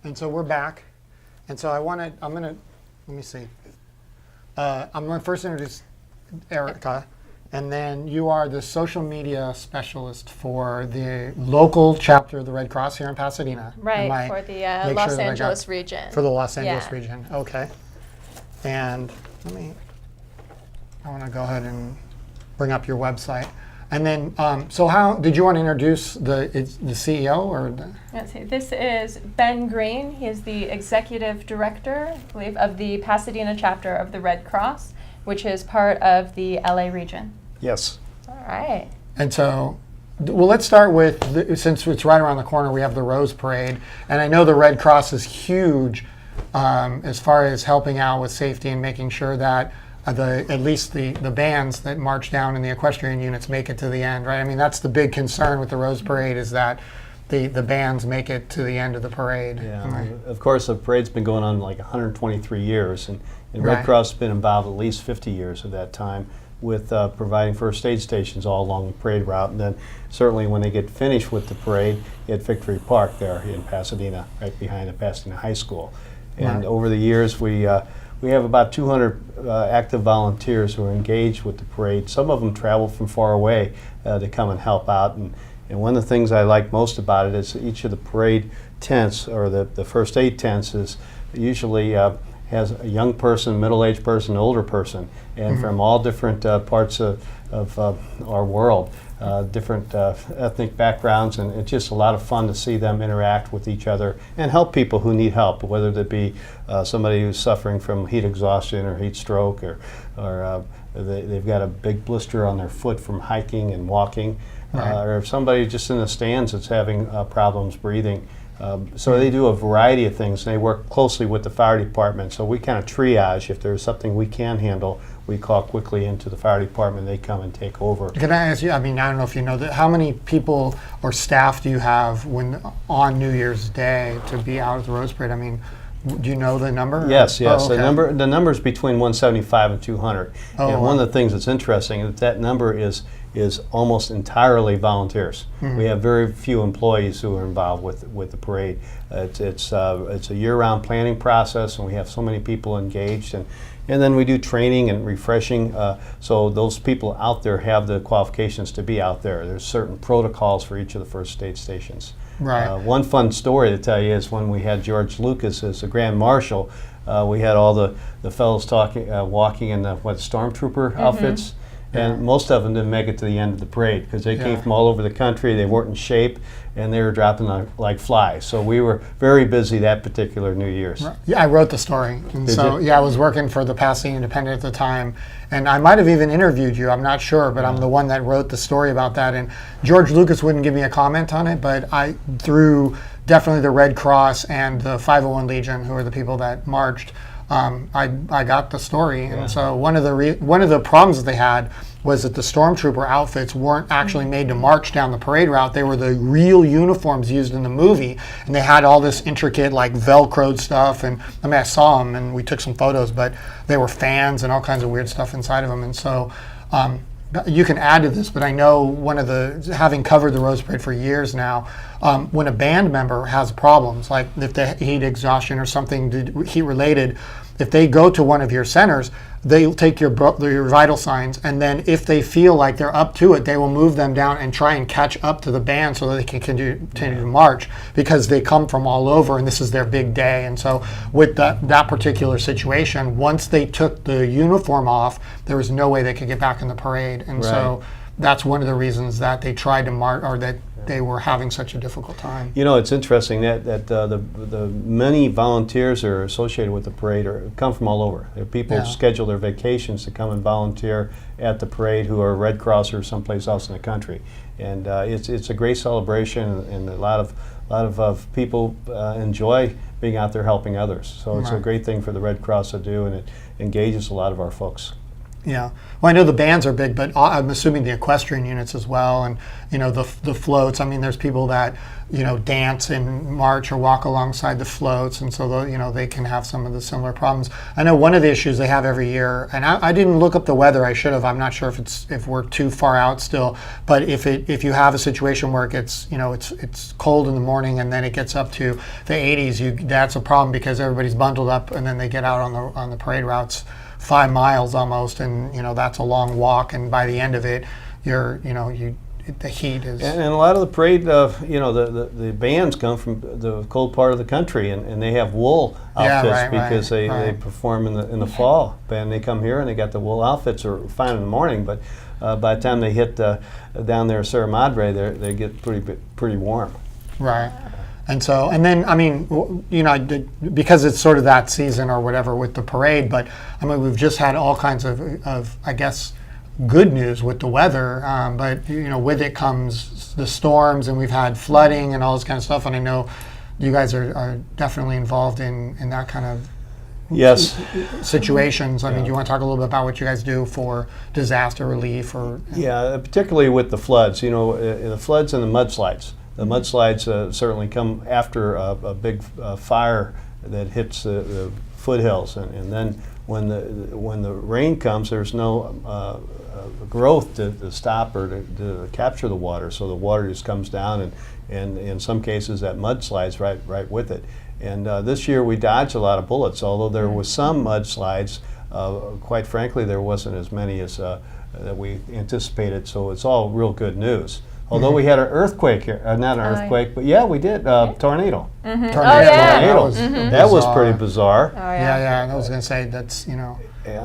And so we're back. And so let me see. I'm going to first introduce Erica, and then you are the social media specialist for the local chapter of the Red Cross here in Pasadena. Right, for the Los Angeles region. For the Los Angeles region, okay. And I want to go ahead and bring up your website. And then, so how did you want to introduce the CEO or? Let's see. This is Ben Green. He is the executive director, I believe, of the Pasadena chapter of the Red Cross, which is part of the LA region. Yes. All right. And so, well, let's start with, since it's right around the corner, we have the Rose Parade. And I know the Red Cross is huge as far as helping out with safety and making sure that at least the bands that march down in the equestrian units make it to the end, right? I mean, that's the big concern with the Rose Parade, is that the bands make it to the end of the parade. Yeah, right? Of course, the parade's been going on like 123 years, and Right. Red Cross has been involved at least 50 years of that time with providing first aid stations all along the parade route. And then certainly when they get finished with the parade at Victory Park there in Pasadena, right behind the Pasadena High School. And Right. over the years, we have about 200 active volunteers who are engaged with the parade. Some of them travel from far away to come and help out. And one of the things I like most about it is each of the parade tents, or the first aid tents, is usually has a young person, middle-aged person, older person, and from all different parts of our world. Different ethnic backgrounds, and it's just a lot of fun to see them interact with each other and help people who need help, whether it be somebody who's suffering from heat exhaustion or heat stroke, or they've got a big blister on their foot from hiking and walking, Right. or if somebody just in the stands that's having problems breathing. So they do a variety of things. They work closely with the fire department, so we kind of triage. If there's something we can handle, we call quickly into the fire department. They come and take over. Can I ask you, I mean, I don't know if you know that, how many people or staff do you have on New Year's Day to be out at the Rose Parade? I mean, do you know the number? Yes. Oh, okay. The number is between 175 and 200. Oh, and wow. one of the things that's interesting is that number is almost entirely volunteers. Mm-hmm. We have very few employees who are involved with the parade. It's a year-round planning process, and we have so many people engaged. And then we do training and refreshing, so those people out there have the qualifications to be out there. There's certain protocols for each of the first aid stations. Right. One fun story to tell you is when we had George Lucas as the Grand Marshal, we had all the fellows walking in the stormtrooper outfits. And most of them didn't make it to the end of the parade because they came from all over the country. They weren't in shape, and they were dropping like flies. So we were very busy that particular New Year's. Right. Yeah, I wrote the story. And Did so, you? yeah, I was working for the Pasadena Independent at the time. And I might have even interviewed you, I'm not sure, but I'm the one that wrote the story about that. And George Lucas wouldn't give me a comment on it, but through definitely the Red Cross and the 501 Legion, who are the people that marched, I got the story. And so one of the problems that they had was that the stormtrooper outfits weren't actually made to march down the parade route. They were the real uniforms used in the movie, and they had all this intricate like Velcroed stuff. And I mean, I saw them and we took some photos, but they were fans and all kinds of weird stuff inside of them. And so you can add to this, but I know having covered the Rose Parade for years now, when a band member has problems, like if they heat exhaustion or something heat related, if they go to one of your centers, they'll take your vital signs, and then if they feel like they're up to it, they will move them down and try and catch up to the band so that they can continue to march, because they come from all over and this is their big day. And so with that particular situation, once they took the uniform off, there was no way they could get back in the parade. And so that's one of the reasons that they tried to march, or that they were having such a difficult time. You know, it's interesting that the many volunteers that are associated with the parade come from all over. People schedule their vacations to come and volunteer at the parade who are Red Cross or someplace else in the country. And it's a great celebration, and a lot of people enjoy being out there helping others. So it's a great thing for the Red Cross to do, and it engages a lot of our folks. Yeah. Well, I know the bands are big, but I'm assuming the equestrian units as well, and the floats. I mean, there's people that dance and march or walk alongside the floats, and so they can have some of the similar problems. I know one of the issues they have every year, and I didn't look up the weather. I should have. I'm not sure if we're too far out still, but if you have a situation where it gets it's cold in the morning and then it gets up to the 80s, that's a problem because everybody's bundled up, and then they get out on the parade routes 5 miles almost, and that's a long walk, and by the end of it the heat is. And a lot of the parade, the bands come from the cold part of the country, and they have wool outfits because they perform in the fall. And they come here and they got the wool outfits are fine in the morning, but by the time they hit down there at Sierra Madre, they get pretty warm. Right. And then, I mean, because it's sort of that season or whatever with the parade, but I mean, we've just had all kinds of I guess, good news with the weather, but with it comes the storms, and we've had flooding and all this kind of stuff, and I know you guys are definitely involved in that kind of situations. I mean, do you want to talk a little bit about what you guys do for disaster relief? Yeah, particularly with the floods, the floods and the mudslides. The mudslides certainly come after a big fire that hits the foothills, and then when the rain comes, there's no growth to stop or to capture the water, so the water just comes down, and in some cases that mudslides right with it. And this year we dodged a lot of bullets, although there was some mudslides. Quite frankly, there wasn't as many as that we anticipated, so it's all real good news. Although we had an earthquake here, not an earthquake, but yeah, we did, tornado. Mm-hmm. Tornado. Oh, yeah. That was pretty bizarre. Oh, yeah. Yeah, and I was going to say that's,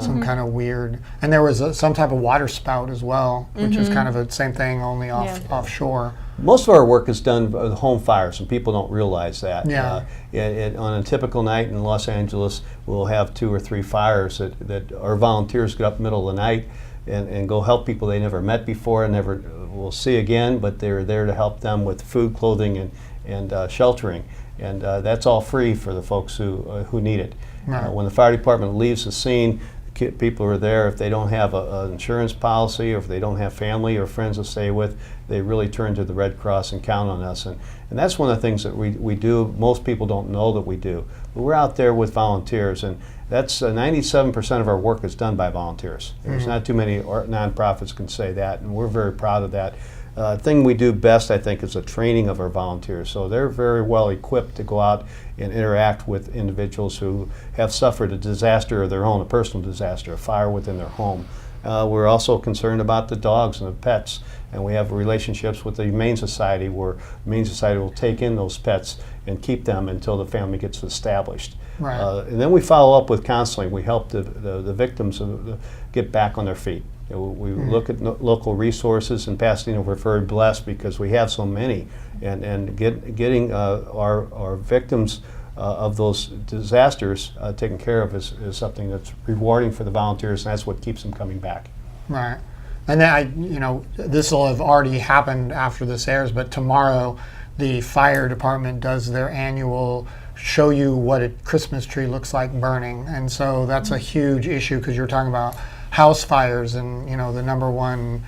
some kind of weird. And there was some type of water spout as well, which is kind of the same thing, only offshore. Most of our work is done with home fires, and people don't realize that. Yeah. On a typical night in Los Angeles, we'll have 2 or 3 fires that our volunteers get up in the middle of the night and go help people they never met before and never will see again, but they're there to help them with food, clothing, and sheltering. And that's all free for the folks who need it. Right. When the fire department leaves the scene, people are there. If they don't have an insurance policy, or if they don't have family or friends to stay with, they really turn to the Red Cross and count on us. And that's one of the things that we do. Most people don't know that we do. But we're out there with volunteers, and that's 97% of our work is done by volunteers. There's not too many nonprofits can say that, and we're very proud of that. Thing we do best, I think, is the training of our volunteers. So they're very well equipped to go out and interact with individuals who have suffered a disaster of their own, a personal disaster, a fire within their home. We're also concerned about the dogs and the pets, and we have relationships with the Humane Society where the Humane Society will take in those pets and keep them until the family gets established. Right. And then we follow up with counseling. We help the victims get back on their feet. We look at local resources. In Pasadena, we're very blessed because we have so many, and getting our victims of those disasters taken care of is something that's rewarding for the volunteers, and that's what keeps them coming back. Right. And then this will have already happened after this airs, but tomorrow the fire department does their annual show you what a Christmas tree looks like burning, and so that's a huge issue because you're talking about house fires, and the number one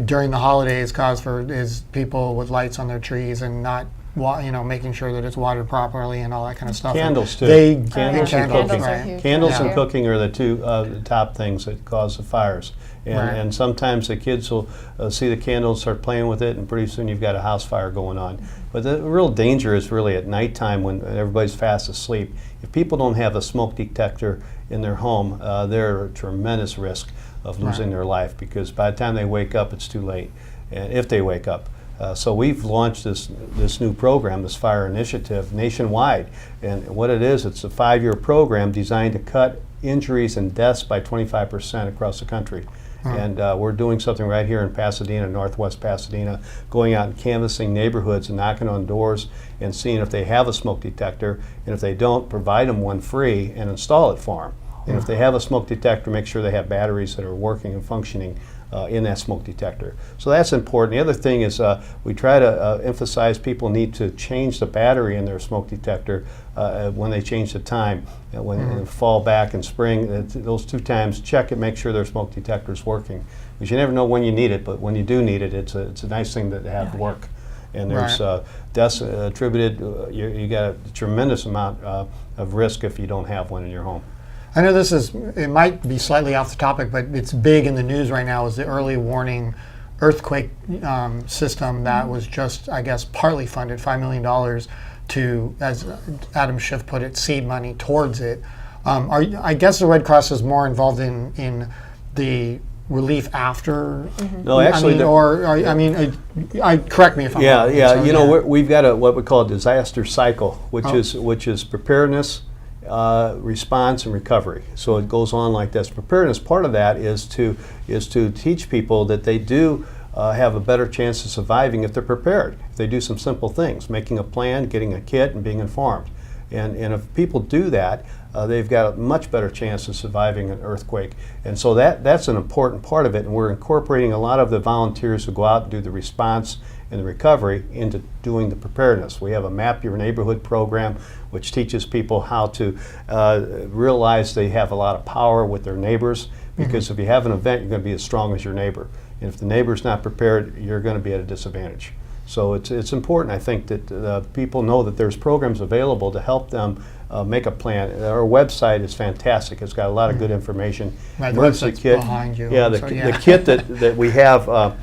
during the holidays cause is people with lights on their trees and not making sure that it's watered properly and all that kind of stuff. Candles too. Candles and cooking. Right. Candles and cooking are the two top things that cause the fires. And sometimes the kids will see the candles, start playing with it, and pretty soon you've got a house fire going on. But the real danger is really at nighttime when everybody's fast asleep. If people don't have a smoke detector in their home, they're at a tremendous risk of losing their life, because by the time they wake up, it's too late, and if they wake up. So we've launched this new program, this fire initiative, nationwide. And what it is, it's a 5-year program designed to cut injuries and deaths by 25% across the country. And we're doing something right here in Pasadena, northwest Pasadena, going out and canvassing neighborhoods and knocking on doors and seeing if they have a smoke detector, and if they don't, provide them one free and install it for them. And if they have a smoke detector, make sure they have batteries that are working and functioning in that smoke detector. So that's important. The other thing is we try to emphasize people need to change the battery in their smoke detector when they change the time. When in fall, back, and spring, those 2 times, check it, make sure their smoke detector is working. Because you never know when you need it, but when you do need it, it's a nice thing to have work. And there's deaths attributed, you got a tremendous amount of risk if you don't have one in your home. I know it might be slightly off the topic, but it's big in the news right now, is the early warning earthquake system that was just, I guess, partly funded, $5 million to, as Adam Schiff put it, seed money towards it. I guess the Red Cross is more involved in the relief after. No, actually, correct me if I'm wrong. Yeah. So, we've got what we call a disaster cycle, which is preparedness, response, and recovery. So it goes on like this. Preparedness, part of that is to teach people that they do have a better chance of surviving if they're prepared. If they do some simple things, making a plan, getting a kit, and being informed. And if people do that, they've got a much better chance of surviving an earthquake. And so that's an important part of it, and we're incorporating a lot of the volunteers who go out and do the response and the recovery into doing the preparedness. We have a Map Your Neighborhood program, which teaches people how to realize they have a lot of power with their neighbors, because if you have an event, you're going to be as strong as your neighbor. And if the neighbor's not prepared, you're going to be at a disadvantage. So it's important, I think, that people know that there's programs available to help them make a plan. Our website is fantastic. It's got a lot of good information. Right, the website's behind you. Yeah, the kit that we have,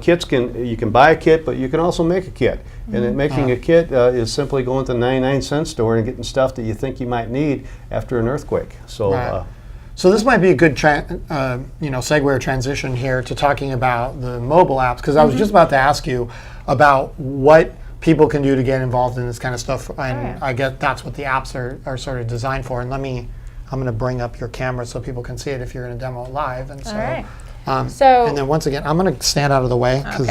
kits you can buy a kit, but you can also make a kit. And then making a kit is simply going to the 99-cent store and getting stuff that you think you might need after an earthquake. So. So this might be a good segue or transition here to talking about the mobile apps, because I was just about to ask you about what people can do to get involved in this kind of stuff, and I get that's what the apps are sort of designed for. And I'm going to bring up your camera so people can see it if you're going to demo it live. And so, and then once again, I'm going to stand out of the way because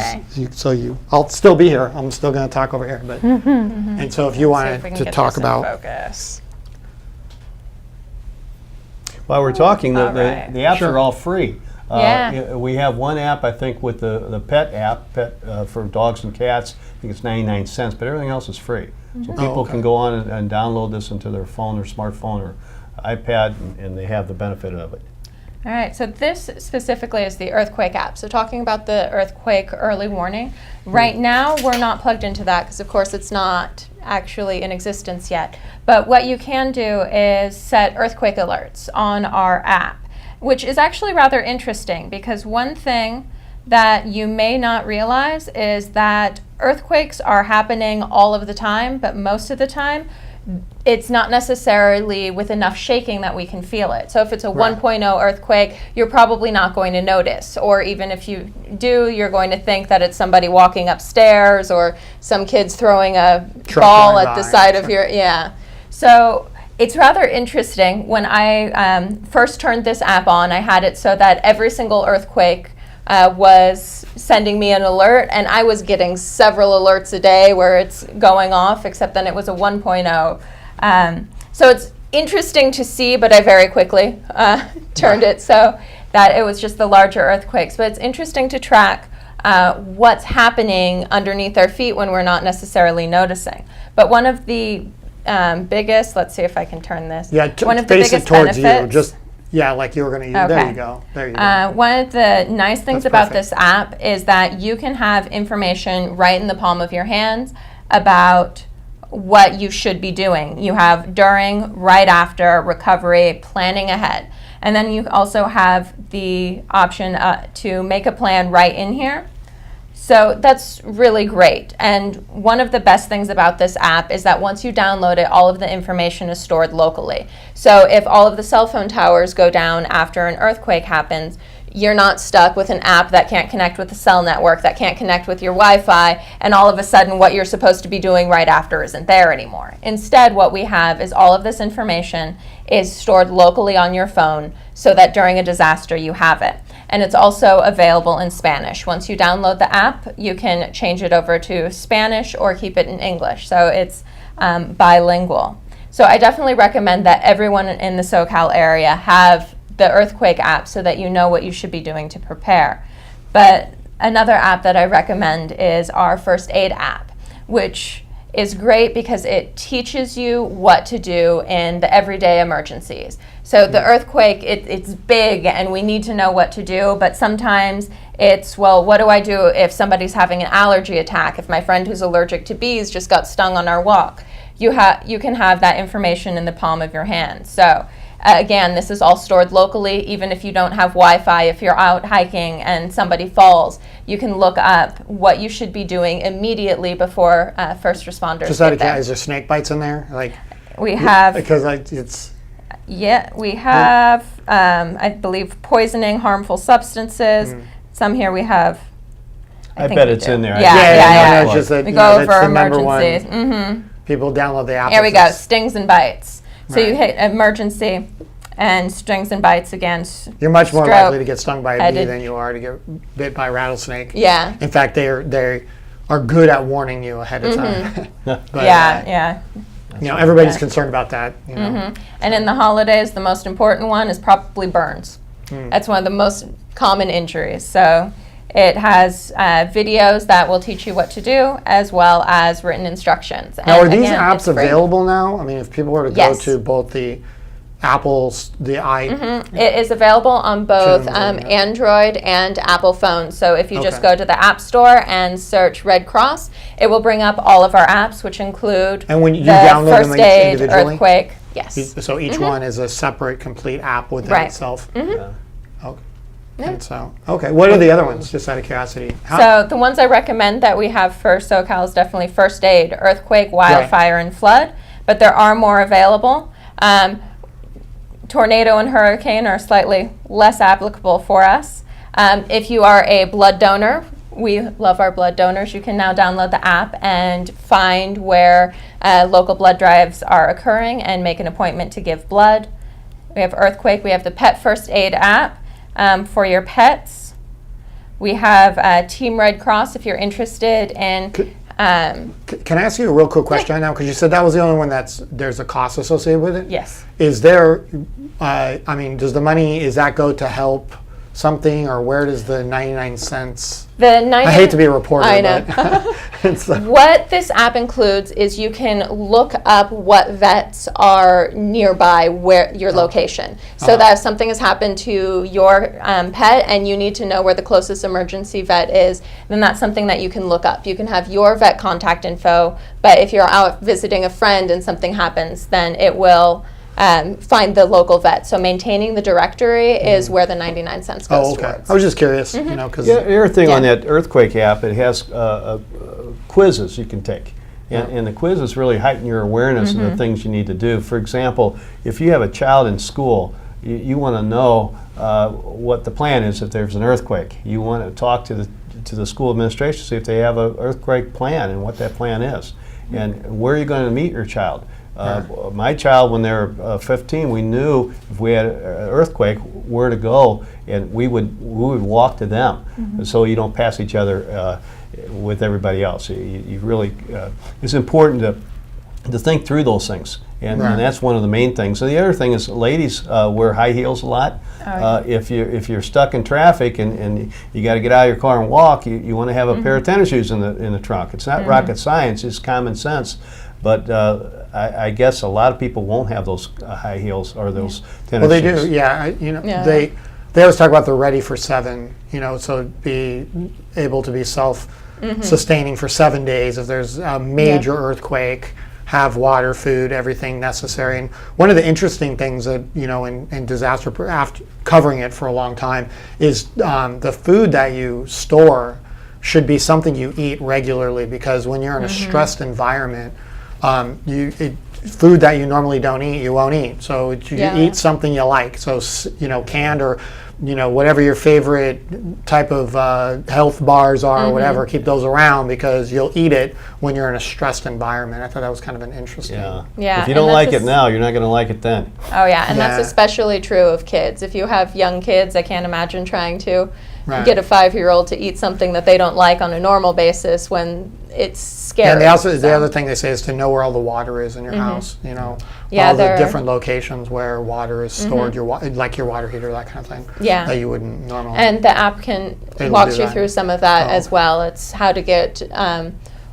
I'll still be here. I'm still going to talk over here, but and so if you wanted to talk about focus. While we're talking, the apps are all free. We have one app, I think, with the pet app for dogs and cats. I think it's 99 cents, but everything else is free. So people can go on and download this into their phone or smartphone or iPad, and they have the benefit of it. All right, so this specifically is the earthquake app. So talking about the earthquake early warning, right now we're not plugged into that because of course it's not actually in existence yet. But what you can do is set earthquake alerts on our app, which is actually rather interesting because one thing that you may not realize is that earthquakes are happening all of the time, but most of the time it's not necessarily with enough shaking that we can feel it. So if it's a 1.0 earthquake, you're probably not going to notice. Or even if you do, you're going to think that it's somebody walking upstairs or some kids throwing a ball at the side of your, So it's rather interesting. When I first turned this app on, I had it so that every single earthquake was sending me an alert, and I was getting several alerts a day where it's going off, except then it was a 1.0. So it's interesting to see, but I very quickly turned it so that it was just the larger earthquakes. But it's interesting to track what's happening underneath our feet when we're not necessarily noticing. But one of the biggest, let's see if I can turn this. One of the biggest benefits. Like you were going to use. There you go. There you go. One of the nice things about this app is that you can have information right in the palm of your hands about what you should be doing. You have during, right after, recovery, planning ahead. And then you also have the option to make a plan right in here. So that's really great. And one of the best things about this app is that once you download it, all of the information is stored locally. So if all of the cell phone towers go down after an earthquake happens, you're not stuck with an app that can't connect with the cell network, that can't connect with your Wi-Fi, and all of a sudden what you're supposed to be doing right after isn't there anymore. Instead, what we have is all of this information is stored locally on your phone so that during a disaster you have it. And it's also available in Spanish. Once you download the app, you can change it over to Spanish or keep it in English. So it's bilingual. So I definitely recommend that everyone in the SoCal area have the earthquake app so that you know what you should be doing to prepare. But another app that I recommend is our first aid app, which is great because it teaches you what to do in the everyday emergencies. So the earthquake, it's big and we need to know what to do, but sometimes it's, well, what do I do if somebody's having an allergy attack, if my friend who's allergic to bees just got stung on our walk? You can have that information in the palm of your hand. So again, this is all stored locally. Even if you don't have Wi-Fi, if you're out hiking and somebody falls, you can look up what you should be doing immediately before first responders Just out of get there. curiosity, is there snake bites in there? Like, We have, because it's we have, I believe, poisoning, harmful substances. Some here we have. I think bet we it's do. in there. Yeah. no, it's just that We you go know, over that's the number emergencies. one. People download the app. Here we if go, it's- stings and bites. So you Right. hit emergency and stings and bites again. You're much more stroke, likely to get stung by a bee headed. than you are to get bit by a rattlesnake. Yeah. In fact, they are good at warning you ahead of time. But, Yeah. you know, everybody's Yeah. concerned about that. You know. And in the holidays, the most important one is probably burns. That's one of the most common injuries. So it has videos that will teach you what to do, as well as written instructions. Now, are And these again, apps it's free. available now? I mean, if people were to Yes. go to both the Apple's, the It is available on both Amazon, yeah. Android and Apple phones. So if you just Okay. go to the App Store and search Red Cross, it will bring up all of our apps, which include And when you the download them first aid, individually? earthquake. Yes. So each one is a separate, complete app within Right. itself. Yeah. Okay. And so, okay. What are the other ones? Just out of curiosity. So the ones I recommend that we have for SoCal is definitely first aid, earthquake, wildfire, and flood. But there are more available. Tornado and hurricane are slightly less applicable for us. If you are a blood donor, we love our blood donors. You can now download the app and find where local blood drives are occurring and make an appointment to give blood. We have earthquake. We have the pet first aid app for your pets. We have Team Red Cross if you're interested in. Can I ask you a real quick question right now? Because you said that was the only one there's a cost associated with it. Yes. Is there? I mean, does the money go to help something, or where does the 99 cents? I hate to be a reporter. I know. But it's, What this app includes is you can look up what vets are nearby where your location. So that if something has happened to your pet and you need to know where the closest emergency vet is, then that's something that you can look up. You can have your vet contact info, but if you're out visiting a friend and something happens, then it will find the local vet. So maintaining the directory is where the 99 cents goes oh, okay. towards. I was just curious, you know, because Yeah, the other thing on Yeah. that earthquake app, it has quizzes you can take. And the quizzes really heighten your awareness of the things you need to do. For example, if you have a child in school, you want to know what the plan is if there's an earthquake. You want to talk to the school administration, see if they have an earthquake plan and what that plan is. And where are you going to meet your child? My child, when they were 15, we knew if we had an earthquake where to go, and we would walk to them, so you don't pass each other with everybody else. You really, it's important to think through those things, and that's one of the main things. So the other thing is, ladies wear high heels a lot. If you're stuck in traffic and you got to get out of your car and walk, you want to have a pair of tennis shoes in the trunk. It's not rocket science; it's common sense. But I guess a lot of people won't have those high heels or those tennis well, they shoes. do. Yeah, Yeah. they always talk about the ready for 7. You know, so be able to be self-sustaining for 7 days if there's a major earthquake. Have water, food, everything necessary. And one of the interesting things that, you know, in disaster, after covering it for a long time, is the food that you store should be something you eat regularly, because when you're in a stressed environment, food that you normally don't eat, you won't eat. So you eat something you like. So, you know, canned or, you know, whatever your favorite type of health bars are or whatever, keep those around, because you'll eat it when you're in a stressed environment. I thought that was kind of an interesting. Yeah, If you and don't that's like it now, you're not going to like it then. Oh yeah, and Yeah. that's especially true of kids. If you have young kids, I can't imagine trying to Right. get a 5-year-old to eat something that they don't like on a normal basis when it's scary. And they also, the So- other thing they say is to know where all the water is in your house. You know, Yeah, all the there are- different locations where water is stored, like your water heater, that kind of thing. Yeah. That you wouldn't normally. And the app can It'll walk do you that. through some of that Oh. as well. It's how to get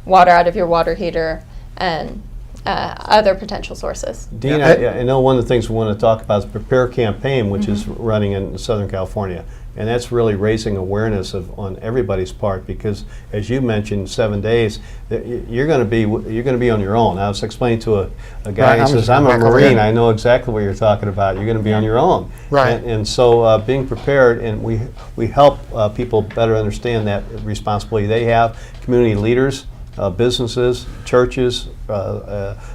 water out of your water heater and other potential sources. Dean, Yeah. I know one of the things we want to talk about is the Prepare campaign, which is running in Southern California. And that's really raising awareness on everybody's part because, as you mentioned, 7 days, you're going to be on your own. I was explaining to a guy, Right, he says, I'm a back over Marine, here. I know exactly what you're talking about. You're going to be on your own. Right. And so being prepared, and we help people better understand that responsibility they have, community leaders, businesses, churches,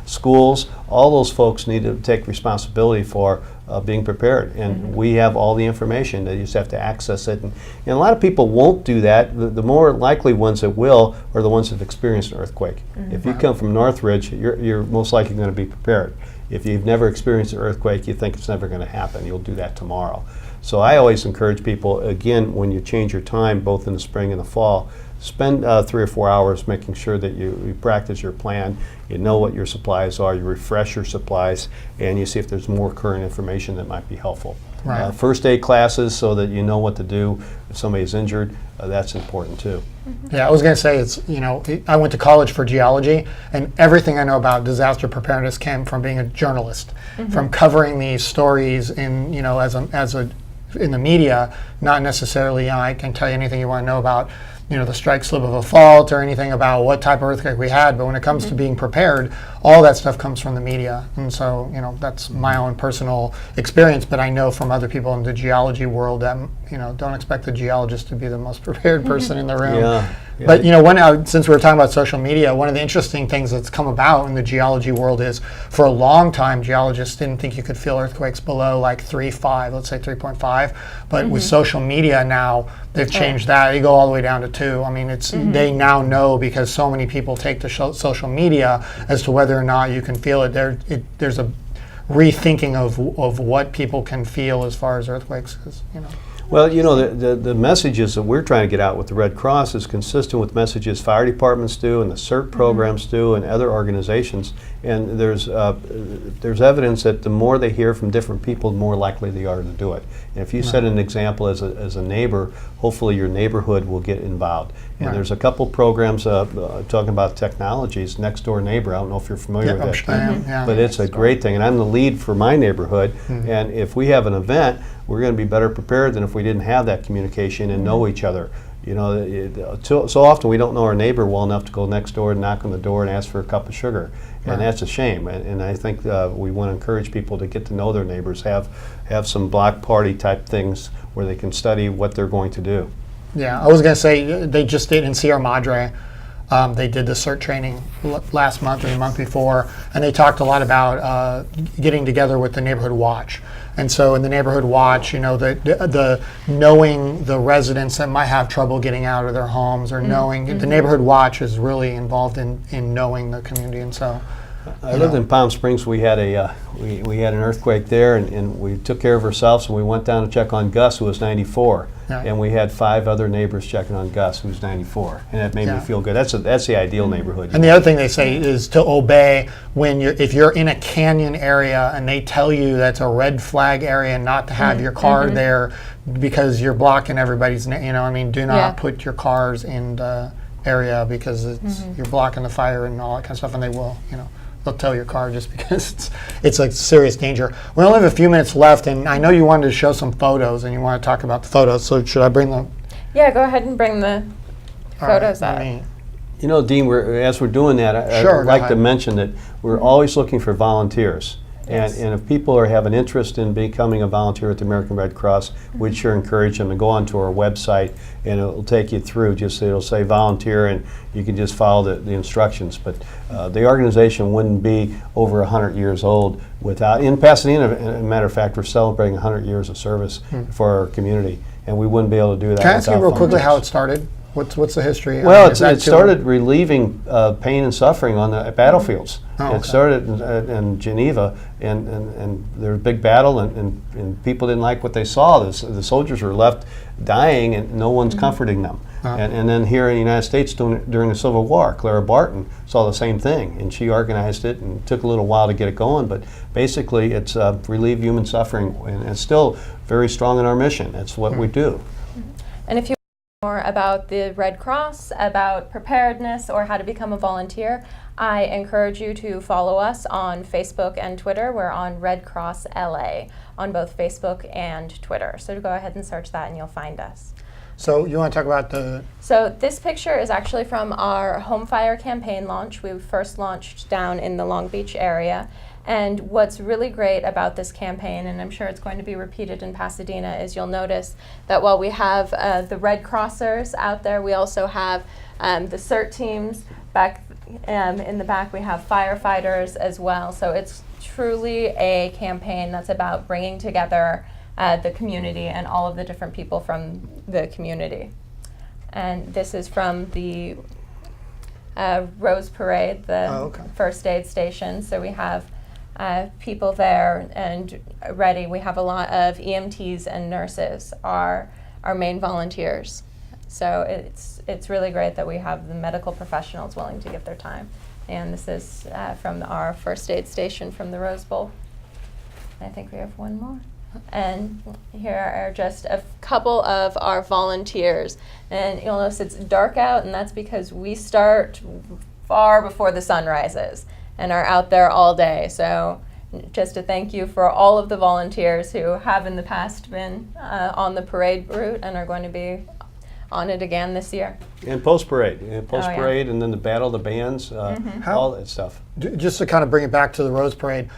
schools, all those folks need to take responsibility for being prepared. And we have all the information. They just have to access it. And a lot of people won't do that. The more likely ones that will are the ones that have experienced an earthquake. If you come from Northridge, you're most likely going to be prepared. If you've never experienced an earthquake, you think it's never going to happen. You'll do that tomorrow. So I always encourage people, again, when you change your time, both in the spring and the fall, spend 3 or 4 hours making sure that you practice your plan, you know what your supplies are, you refresh your supplies, and you see if there's more current information that might be helpful. Right. First aid classes so that you know what to do if somebody's injured, that's important too. Yeah, I was going to say I went to college for geology, and everything I know about disaster preparedness came from being a journalist, from covering these stories in in the media. Not necessarily, I can tell you anything you want to know about, the strike slip of a fault or anything about what type of earthquake we had. But when it comes to being prepared, all that stuff comes from the media. And so, that's my own personal experience. But I know from other people in the geology world that, don't expect the geologist to be the most prepared person in the room. Yeah. But since we were talking about social media, one of the interesting things that's come about in the geology world is, for a long time, geologists didn't think you could feel earthquakes below like 3.5, let's say 3.5. But with social media now, they've changed that. They go all the way down to 2. I mean, they now know because so many people take to social media as to whether or not you can feel it. There's a rethinking of what people can feel as far as earthquakes is. Well, the messages that we're trying to get out with the Red Cross is consistent with messages fire departments do and the CERT programs do and other organizations. And there's evidence that the more they hear from different people, the more likely they are to do it. And if you set an example as a neighbor, hopefully your neighborhood will get involved. And there's a couple programs talking about technologies. Next Door Neighbor, I don't know if you're familiar with that. But it's a great thing. And I'm the lead for my neighborhood. And if we have an event, we're going to be better prepared than if we didn't have that communication and know each other. So often we don't know our neighbor well enough to go next door and knock on the door and ask for a cup of sugar. And that's a shame. And I think we want to encourage people to get to know their neighbors, have some block party type things where they can study what they're going to do. Yeah, I was going to say, they just did in Sierra Madre. They did the CERT training last month or the month before, and they talked a lot about getting together with the Neighborhood Watch. And so in the Neighborhood Watch, the knowing the residents that might have trouble getting out of their homes, or knowing the Neighborhood Watch is really involved in knowing the community. And so I lived in Palm Springs. We had we had an earthquake there, and we took care of ourselves, and we went down to check on Gus, who was 94. And we had 5 other neighbors checking on Gus, who's 94, and that made me feel good. That's the ideal neighborhood. And the other thing they say is to obey if you're in a canyon area and they tell you that's a red flag area, not to have your car there because you're blocking everybody's. Do not put your cars in the area because you're blocking the fire and all that kind of stuff, and they will. They'll tow your car just because it's a serious danger. We only have a few minutes left, and I know you wanted to show some photos, and you want to talk about the photos. So should I bring them? Yeah, go ahead and bring the photos up. Dean, as we're doing that, I'd like to mention that we're always looking for volunteers. Yes. And if people have an interest in becoming a volunteer at the American Red Cross, we'd sure encourage them to go onto our website, and it'll take you through. It'll say volunteer, and you can just follow the instructions. But the organization wouldn't be over 100 years old without. In Pasadena, as a matter of fact, we're celebrating 100 years of service for our community, and we wouldn't be able to do that. Can I ask you without real quickly volunteers. how it started? What's the history? I Well, mean, is that it started relieving pain and suffering on the battlefields. Oh, okay. It started in Geneva, and there was a big battle, and people didn't like what they saw. The soldiers were left dying, and no one's comforting them. And then here in the United States during the Civil War, Clara Barton saw the same thing, and she organized it, and it took a little while to get it going, but basically it's relieve human suffering, and it's still very strong in our mission. That's what we do. And if you want more about the Red Cross, about preparedness, or how to become a volunteer, I encourage you to follow us on Facebook and Twitter. We're on Red Cross LA on both Facebook and Twitter. So go ahead and search that and you'll find us. So you want to talk about the... So this picture is actually from our Home Fire campaign launch. We first launched down in the Long Beach area. And what's really great about this campaign, and I'm sure it's going to be repeated in Pasadena, is you'll notice that while we have the Red Crossers out there, we also have the CERT teams. Back in the back, we have firefighters as well. So it's truly a campaign that's about bringing together the community and all of the different people from the community. And this is from the Rose Parade, the first aid station. So we have people there and ready. We have a lot of EMTs and nurses are our main volunteers. So it's really great that we have the medical professionals willing to give their time. And this is from our first aid station from the Rose Bowl. I think we have one more. And here are just a couple of our volunteers. And you'll notice it's dark out, and that's because we start far before the sun rises and are out there all day. So just a thank you for all of the volunteers who have in the past been on the parade route and are going to be on it again this year. And post-parade, and then the battle, the bands, all that stuff. Just to kind of bring it back to the Rose Parade,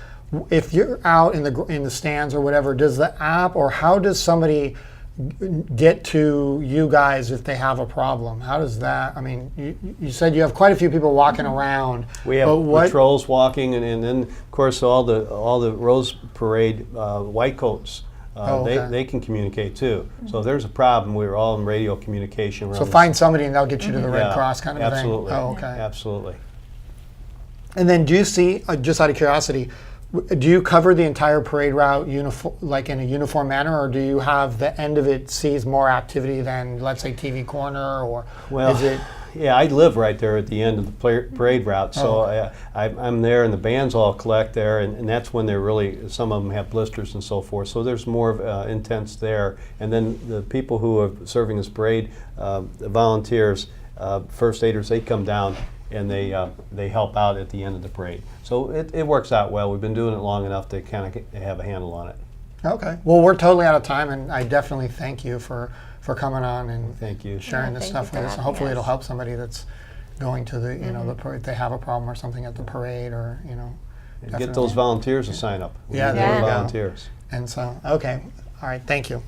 if you're out in the stands or whatever, does the app, or how does somebody get to you guys if they have a problem? How does that, I mean, you said you have quite a few people walking around. We have patrols walking, and then of course all the Rose Parade white coats. They can communicate too. So if there's a problem, we're all in radio communication. So find somebody and they'll get you to the Red Cross kind of absolutely. thing. Oh, okay. Absolutely. And then do you see, just out of curiosity, do you cover the entire parade route like in a uniform manner, or do you have the end of it sees more activity than, let's say, TV Corner, or is it? Yeah, I live right there at the end of the parade route, so I'm there, and the bands all collect there, and that's when they're really, some of them have blisters and so forth, so there's more intense there. And then the people who are serving this parade, the volunteers, first aiders, they come down and they help out at the end of the parade. So it works out well. We've been doing it long enough to kind of have a handle on it. Okay. Well, we're totally out of time, and I definitely thank you for coming on and thank you sharing this stuff with us. Hopefully it'll help somebody that's going to the, the parade, they have a problem or something at the parade, or, And get those volunteers to sign up. We need more volunteers. And so, okay. All right. Thank you.